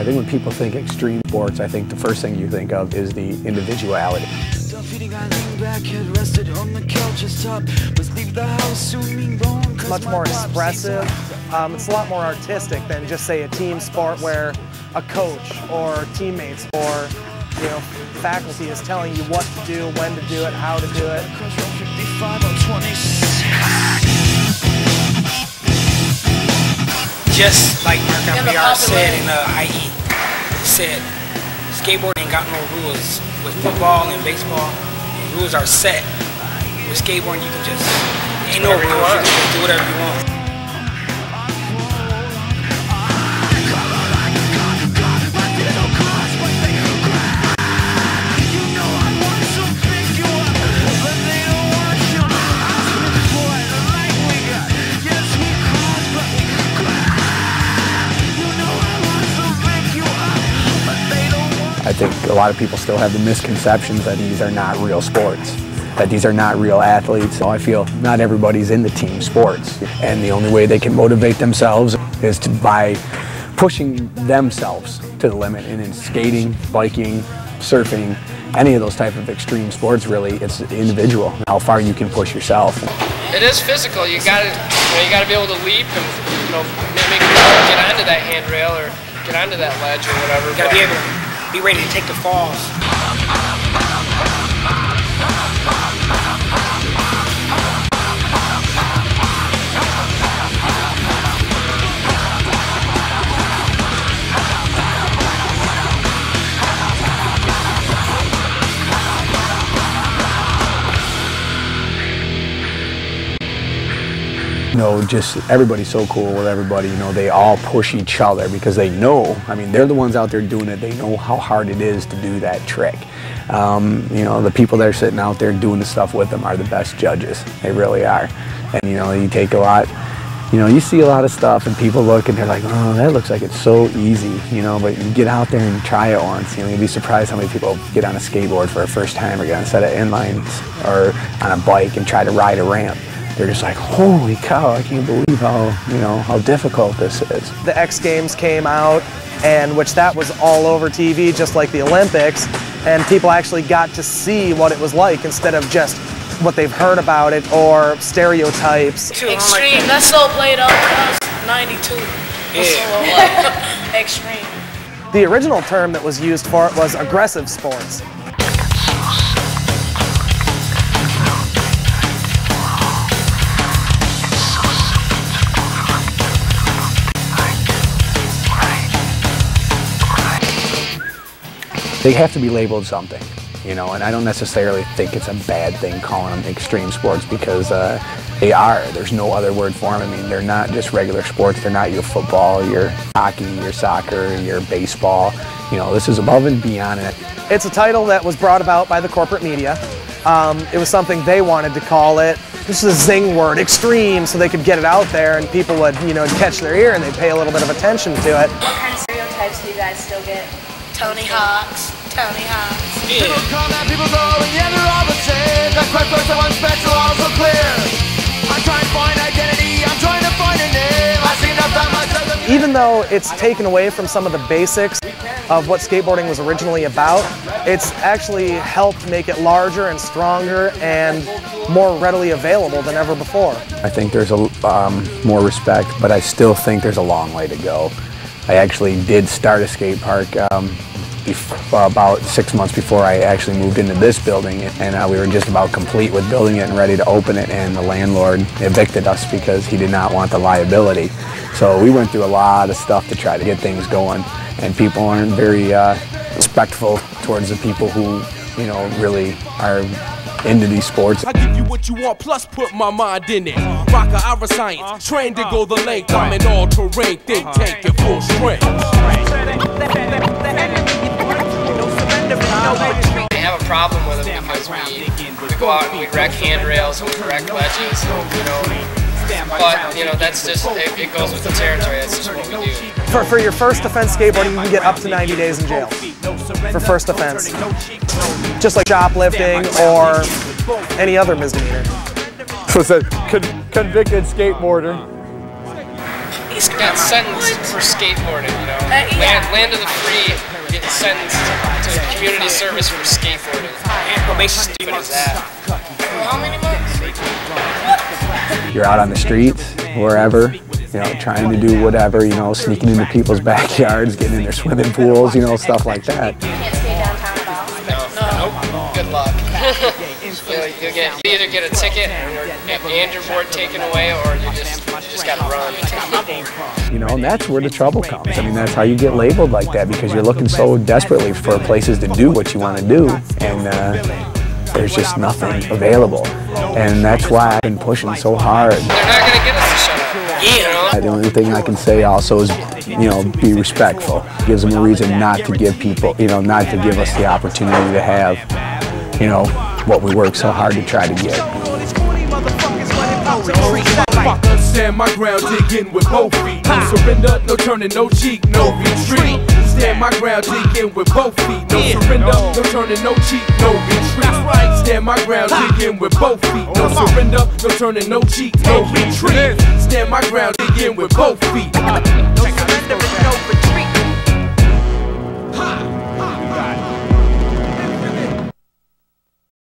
think when people think extreme sports, I think the first thing you think of is the individuality. It's much more expressive. It's a lot more artistic than just say a team sport where a coach or teammates or faculty is telling you what to do, when to do it, how to do it. Just like Mark MBR said in IE, he said skateboarding ain't got no rules. With football and baseball, the rules are set. With skateboarding, you can just, ain't no rules, you can just do whatever you want. I think a lot of people still have the misconceptions that these are not real sports, that these are not real athletes. So I feel not everybody's into team sports, and the only way they can motivate themselves is by pushing themselves to the limit. And in skating, biking, surfing, any of those type of extreme sports, really, it's individual, how far you can push yourself. It is physical. You got to be able to leap and make get onto that handrail or get onto that ledge or whatever. You got to be able to be ready to take the falls. Just everybody's so cool with everybody, they all push each other because they know, they're the ones out there doing it, they know how hard it is to do that trick. The people that are sitting out there doing the stuff with them are the best judges, they really are. And you take a lot, you see a lot of stuff and people look and they're like, oh, that looks like it's so easy, but you get out there and try it once, you'd be surprised how many people get on a skateboard for a first time or get on a set of inlines or on a bike and try to ride a ramp. They're just like, holy cow, I can't believe how difficult this is. The X Games came out, and which that was all over TV, just like the Olympics, and people actually got to see what it was like instead of just what they've heard about it or stereotypes. Extreme, that's so played up. That was 92. Yeah. Extreme. The original term that was used for it was aggressive sports. They have to be labeled something, and I don't necessarily think it's a bad thing calling them extreme sports because they are. There's no other word for them. They're not just regular sports. They're not your football, your hockey, your soccer, your baseball. This is above and beyond it. It's a title that was brought about by the corporate media. It was something they wanted to call it. This is a zing word, extreme, so they could get it out there and people would, catch their ear and they'd pay a little bit of attention to it. What kind of stereotypes do you guys still get? Tony Hawks. Tony Hawks. Yeah. People come and people go, and yeah, they're all the same. That's quite first, one special, also clear. I'm trying to find identity, I'm trying to find a name. I seem to find myself. Even though it's taken away from some of the basics of what skateboarding was originally about, it's actually helped make it larger and stronger and more readily available than ever before. I think there's more respect, but I still think there's a long way to go. I actually did start a skate park about 6 months before I actually moved into this building, and we were just about complete with building it and ready to open it, and the landlord evicted us because he did not want the liability. So we went through a lot of stuff to try to get things going, and people aren't very respectful towards the people who really are into these sports. I give you what you want, plus put my mind in it. Rocker, our science, trained to go the length. I'm an all-terrain think tank at full strength. They have a problem with them because we go out and we wreck handrails and we wreck ledges, But that's just it goes with the territory. That's just what we do. For your first offense skateboarding, you can get up to 90 days in jail for first offense, just like shoplifting or any other misdemeanor. So it's a convicted skateboarder. got sentenced for skateboarding, you know. Land of the free, getting sentenced to community service for skateboarding. Stupid as that. How many months? You're out on the streets, wherever, you know, trying to do whatever, you know, sneaking into people's backyards, getting in their swimming pools, you know, stuff like that. You can't stay downtown at all? Nope. Good luck. You'll either get a ticket and your board taken away, or you just gotta run. You know, and that's where the trouble comes. I mean, that's how you get labeled like that, because you're looking so desperately for places to do what you want to do, and there's just nothing available. And that's why I've been pushing so hard. They're not gonna get us to shut up. Yeah. The only thing I can say also is, you know, be respectful. Gives them a reason not to give people, you know, not to give us the opportunity to have, you know, what we work so hard to try to get. Stand my ground, dig in with both feet. No surrender, no turning, no cheek, no retreat. Stand my ground, dig in with both feet. No surrender, no turning, no cheek, no retreat. Stand my ground, dig in with both feet. No surrender, no turning, no cheek, no retreat. Stand my ground, dig in with both feet. No surrender and no retreat.